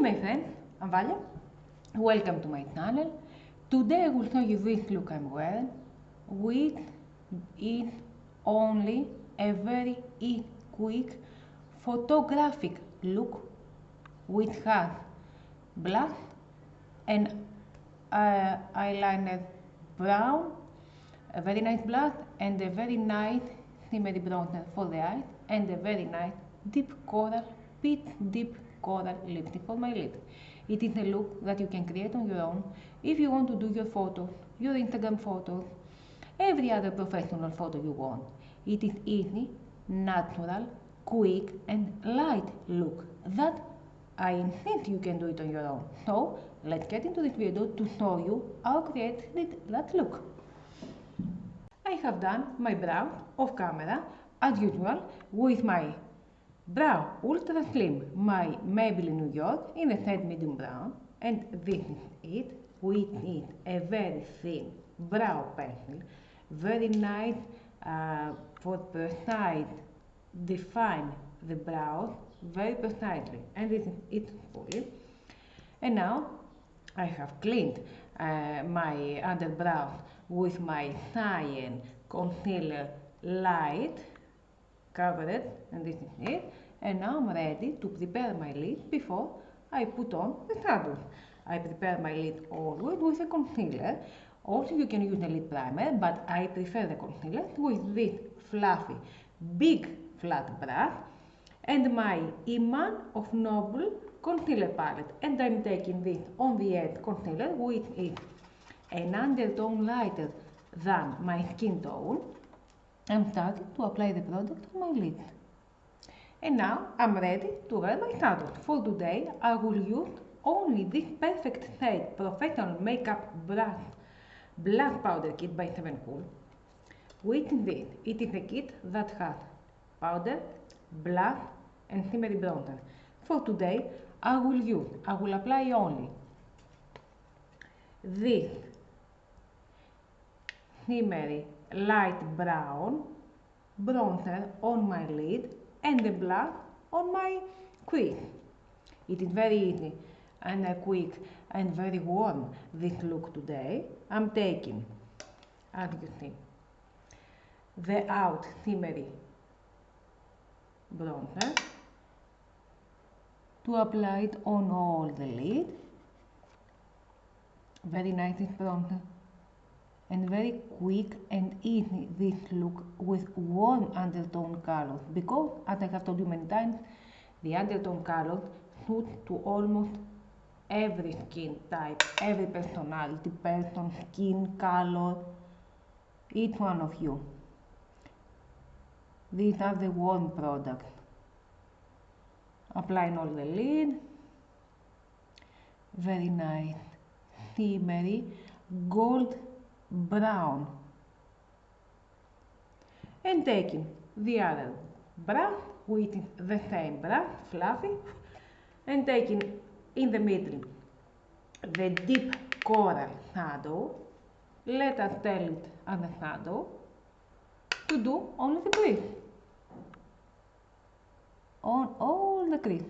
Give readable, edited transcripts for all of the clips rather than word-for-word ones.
my friends, I'm Valya. Welcome to my channel. Today I will show you this look I'm wearing, which is only a very quick photographic look which has black and eyeliner brown, a very nice black and a very nice shimmery bronzer for the eyes and a very nice deep coral, pitch deep coral lipstick for my lips. It is a look that you can create on your own if you want to do your photos, your Instagram photos, every other professional photo you want. It is easy, natural, quick and light look that I insist you can do it on your own. So let's get into this video to show you how to create that look. I have done my brow off camera as usual with my brow ultra slim, my Maybelline New York in the shade medium brown, and this is it, which is a very thin brow pencil, very nice for precise define the brows very precisely, and this is it fully. And now I have cleaned my underbrows with my cyan concealer light, covered, and this is it. And now I'm ready to prepare my lid before I put on the shadows. I prepare my lid always with a concealer. Also you can use a lid primer, but I prefer the concealer with this fluffy, big flat brush and my Iman of Noble concealer palette. And I'm taking this on the edge concealer, which is an undertone lighter than my skin tone. I'm starting to apply the product on my lids. And now I'm ready to wear my shadows. For today I will use only this perfect shade professional makeup brush blush powder kit by 7 Cool. Which is this? It is a kit that has powder, blush and shimmery bronzer. For today I will apply only this shimmery light brown bronzer on my lid and the blush on my crease. It is very easy and quick and very warm this look today. I'm taking, as you see, the out shimmery bronzer to apply it on all the lid. Very nice bronzer and very quick and easy this look with warm undertone colors, because as I have told you many times, the undertone colors suit to almost every skin type, every personality, person, skin color, each one of you. These are the warm products. Applying all the lid, very nice, shimmery, gold brown, and taking the other brush, which is the same brush, fluffy, and taking in the middle the deep coral shadow, let us tell it as a shadow, to do only the crease, on all the crease.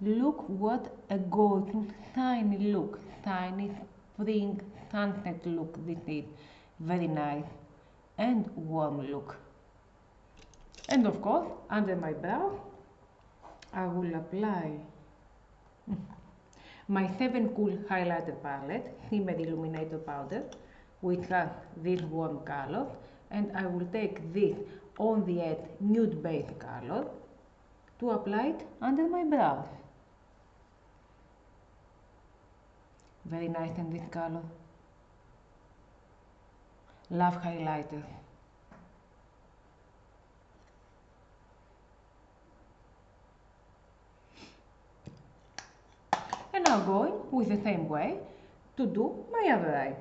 Look what a gorgeous tiny look, tiny spring sunset look this is. Very nice and warm look. And of course under my brow I will apply my 7 Cool highlighter palette, shimmery illuminator powder, which has this warm color, and I will take this on the edge nude beige color to apply it under my brows. Very nice in this color. Love highlighter. And now going with the same way to do my other eye.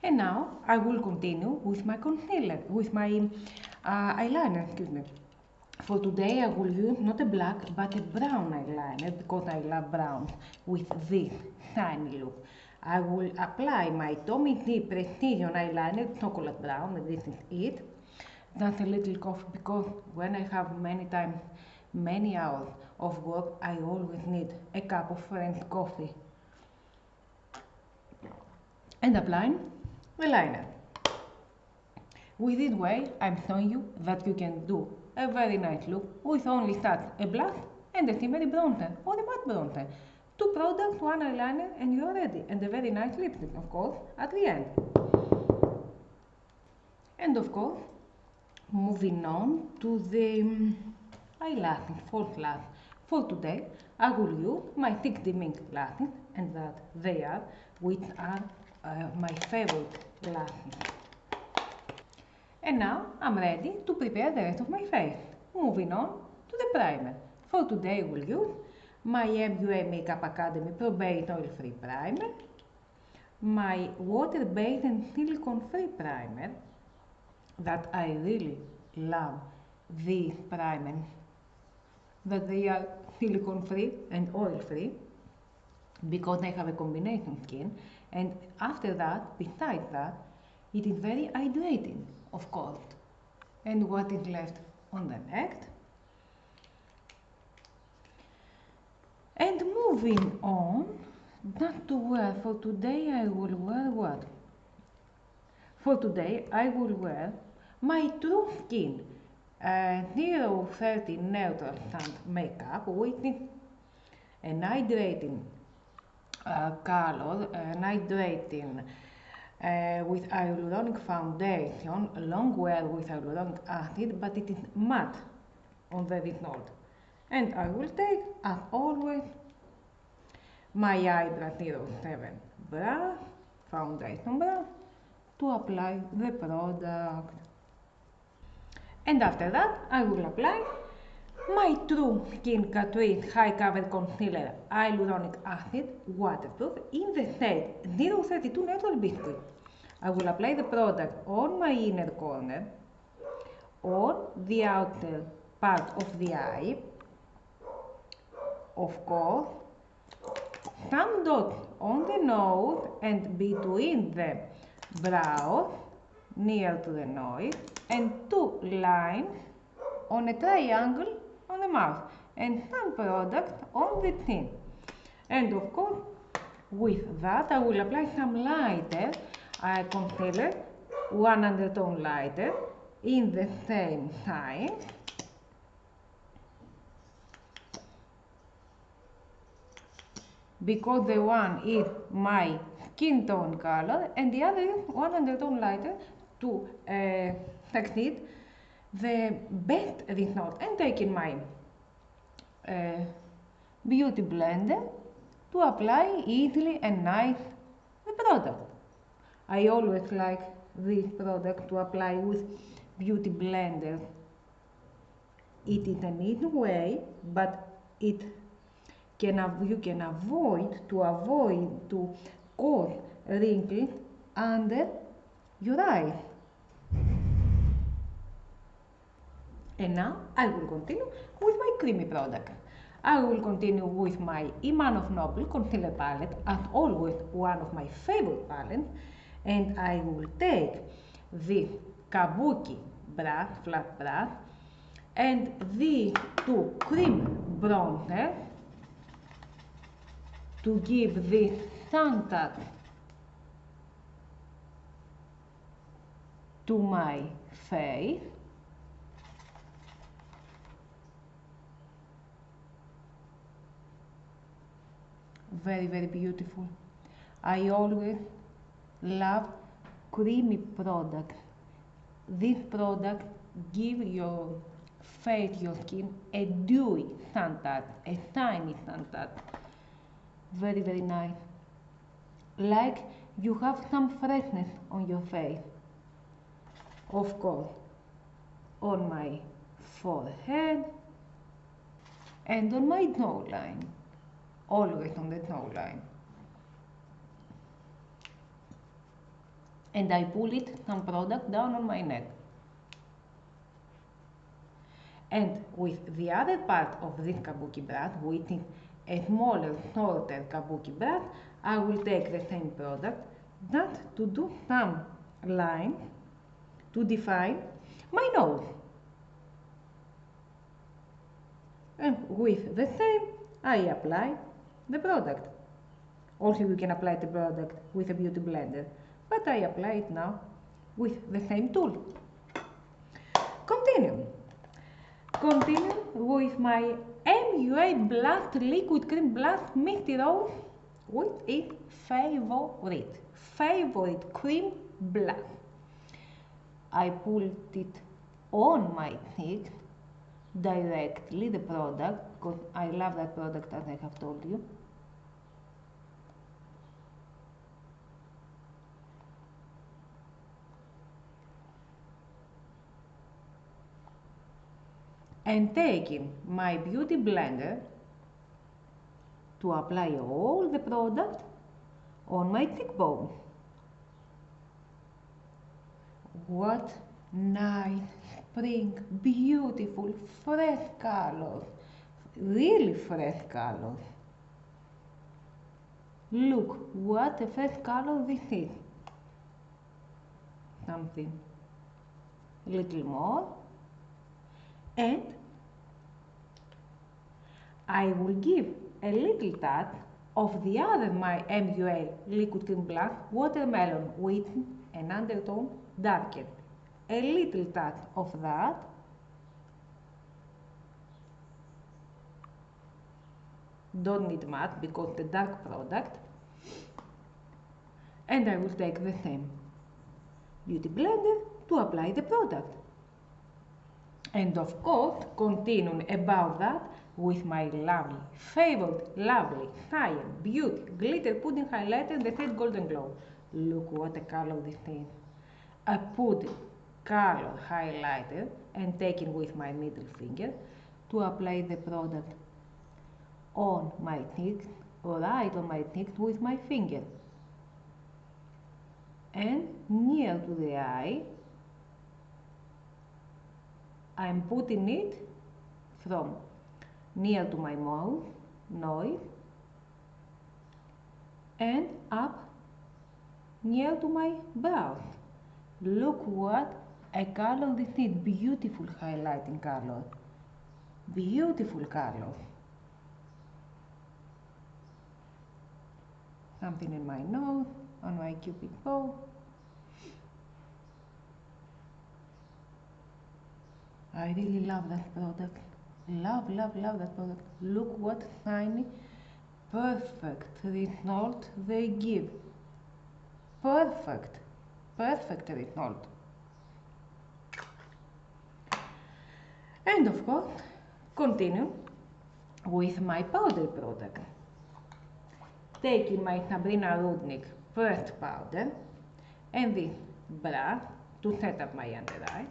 And now I will continue with my concealer, with my eyeliner, excuse me. For today I will use not a black but a brown eyeliner because I love brown with this shiny look. I will apply my Tommy D Precision eyeliner, chocolate brown, and this is it. That's a little coffee because when I have many hours of work, I always need a cup of French coffee. And applying the liner. With this way, I'm showing you that you can do a very nice look with only such a blush and a shimmery bronzer or a matte bronzer. 2 products, 1 eyeliner, and you're ready. And a very nice lipstick, of course, at the end. And of course, moving on to the eyelashes, false lash. For today, I will use my 60 mink lashes, and that they are, which are my favorite lashes. And now I'm ready to prepare the rest of my face. Moving on to the primer. For today we'll use my MUA Makeup Academy Pro Base Oil Free Primer, my water based and silicone free primer, that I really love these primers, that they are silicone free and oil free because I have a combination skin, and after that, besides that, it is very hydrating, of course. And what is left on the next? And moving on, not to wear, for today I will wear what? For today I will wear my True Skin 030 Neutral Sand Makeup, which is an hydrating color, an hydrating with hyaluronic foundation, long wear with hyaluronic acid, but it is matte on the retinol. And I will take, as always, my eyebrow 07 brush, foundation brush, to apply the product. And after that, I will apply my True Skin Catrice High Cover Concealer Hyaluronic Acid Waterproof in the shade 032 Neutral Biscuit. I will apply the product on my inner corner, on the outer part of the eye, of course, some dots on the nose and between the brows near to the nose, and 2 lines on a triangle on the mouth, and some product on the chin. And of course, with that I will apply some lighter concealer, 1 undertone lighter in the same time. Because the one is my skin tone color and the other is 1 undertone lighter to succeed the best result. And taking my beauty blender to apply easily and nice the product. I always like this product to apply with beauty blender. It is an easy way, but you can avoid to cause wrinkles under your eyes. And now I will continue with my creamy product. I will continue with my Iman of Noble concealer palette, as always one of my favorite palettes, and I will take this Kabuki brush, flat brush, and these 2 cream bronzers to give this sun touch to my face. Very, very beautiful. I always love creamy products. This product gives your face, your skin, a dewy sun touch, a shiny sun touch. Very, very nice. Like you have some freshness on your face. Of course, on my forehead and on my jawline. Always on the jawline. and I pull it, some product, down on my neck. And with the other part of this kabuki brush, which is a smaller, shorter kabuki brush, I will take the same product, that to do some lines to define my nose. And with the same, I apply the product. Also, you can apply the product with a beauty blender, but I apply it now with the same tool. Continue with my MUA Blast Liquid Cream Blast Misty Rose, which is favorite cream blast. I pulled it on my cheek directly, the product, because I love that product, as I have told you. And taking my beauty blender to apply all the product on my cheekbone. What nice, spring, beautiful, fresh colors, really fresh colors. Look, what a fresh color this is. Something a little more. And I will give a little touch of the other my MUA Liquid Cream Blush, Watermelon, with an undertone darker. A little touch of that. Don't need much because the dark product. And I will take the same beauty blender to apply the product. And of course, continuing about that with my lovely, favorite, lovely, Cyan Beauty Glitter Pudding Highlighter, the shade Golden Glow. Look what a color this is. A pudding color highlighter, and taking with my middle finger to apply the product on my cheeks, right on my cheeks with my finger. And near to the eye, I'm putting it from near to my mouth, nose, and up near to my brows. Look what a color this is, beautiful highlighting color, beautiful color. Something in my nose, on my cupid bow. I really love that product. Love, love, love that product. Look what tiny, perfect result they give. Perfect, perfect result. And of course, continue with my powder product. Taking my Sabrina Rudnick first powder and this brush to set up my under eye.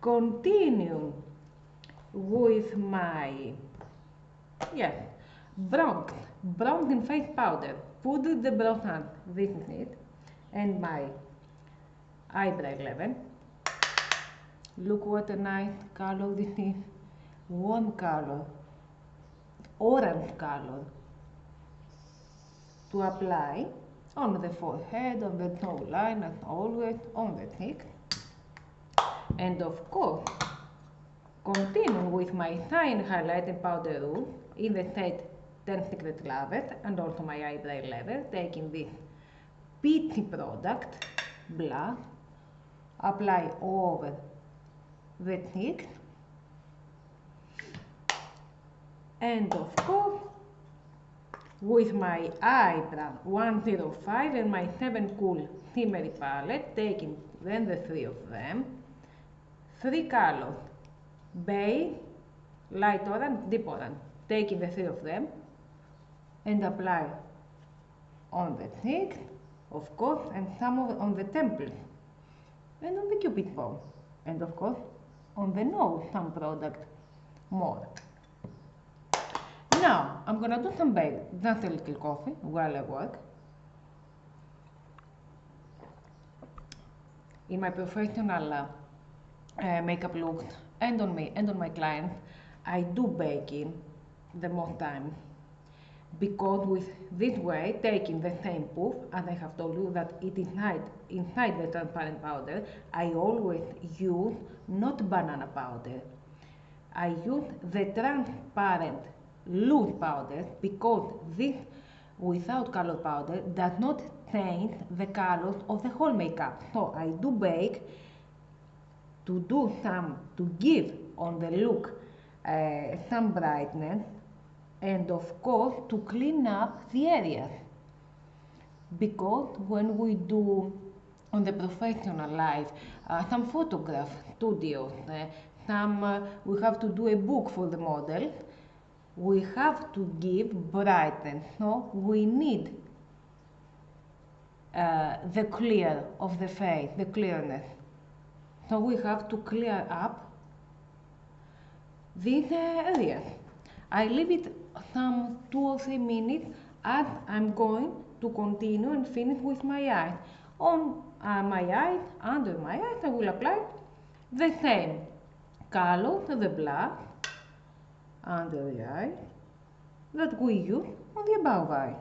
Continue with my bronzing face powder. Put the bronze on, this is it, and my eyebrow level. Look what a nice color this is. Warm color, orange color, to apply on the forehead, on the jawline, as always, on the cheek. And of course, continue with my fine highlighting powder roux in the shade 10 Secret Lovers, and also my eyebrow level, taking this peachy product, blush, apply over the cheek, and of course, with my eyebrow 105 and my 7 Cool Shimmery palette, taking then the three of them, three colors, beige, light orange, deep orange, taking the three of them and apply on the cheek, of course, and some on the temples and on the cupid bow, and of course on the nose some product more. Now, I'm gonna do some bake, just a little coffee while I work. In my professional makeup looks and on me and on my clients, I do baking the most time, because with this way, taking the same poof, as I have told you that it is inside the transparent powder, I always use not banana powder. I use the transparent loose powder, because this without color powder does not change the colors of the whole makeup. So I do bake to give on the look some brightness, and of course to clean up the areas, because when we do on the professional life some photograph studios, we have to do a book for the model, we have to give brightness, so we need the clear of the face, the clearness. So we have to clear up these areas. I leave it some 2 or 3 minutes as I'm going to continue and finish with my eyes. On my eyes, under my eyes, I will apply the same color, the black, under the eye, that we use on the above eye.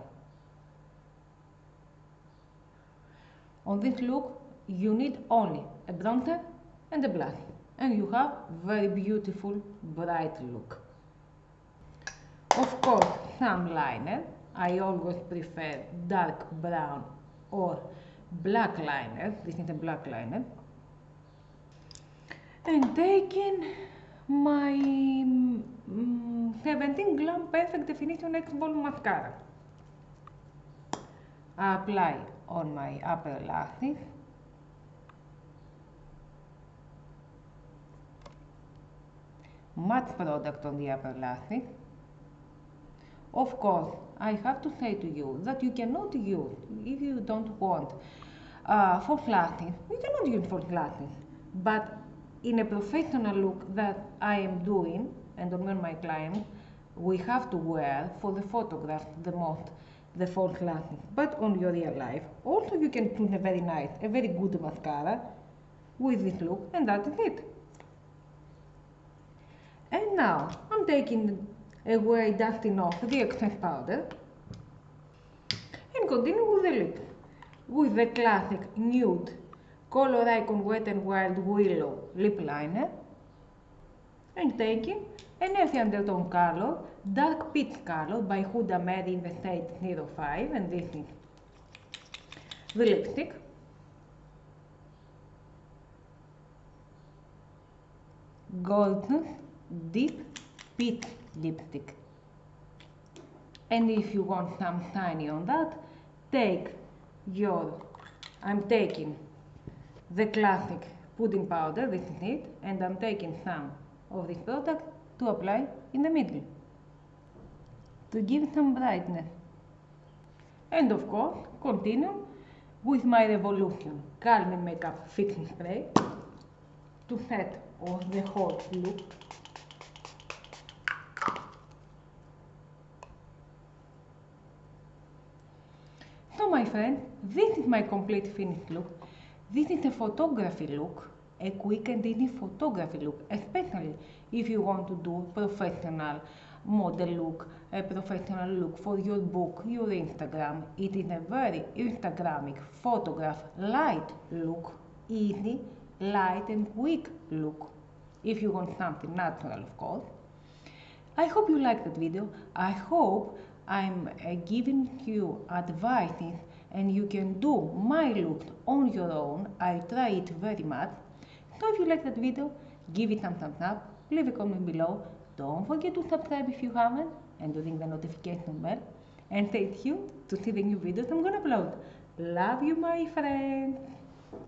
On this look, you need only a bronzer and a blush, and you have very beautiful, bright look. Of course, some liner. I always prefer dark brown or black liner. This is a black liner. And taking my 17 Glam Perfect Definition X Volume Mascara. I apply on my upper lashes. Matte product on the upper lashes. Of course, I have to say to you that you cannot use, if you don't want false lashes, you cannot use false lashes. But in a professional look that I am doing, and on my clients, we have to wear for the photograph the most the false lashes. But on your real life, also you can choose a very nice, a very good mascara with this look, and that is it. And now I'm taking away, dusting off the excess powder, and continue with the lips with the classic nude Color Icon Wet n Wild Willow lip liner, and taking an earthy undertone color, dark peach color by Huda Mary in the shade 05, and this is the lipstick. Gorgeous deep peach lipstick. And if you want some shiny on that, I'm taking the classic pudding powder, this is it, and I'm taking some of this product to apply in the middle to give some brightness. And of course, continue with my Revolution Calming Makeup Fixing Spray to set off the whole look. So my friend, this is my complete finished look. This is a photography look, a quick and easy photography look, especially if you want to do professional model look, a professional look for your book, your Instagram. It is a very Instagramic photograph, light look, easy, light and quick look, if you want something natural, of course. I hope you liked that video. I hope I'm giving you advices and you can do my looks on your own. I try it very much. So if you like that video, give it some thumbs up, leave a comment below. Don't forget to subscribe if you haven't, and to ring the notification bell. And stay tuned to see the new videos I'm gonna upload. Love you, my friends.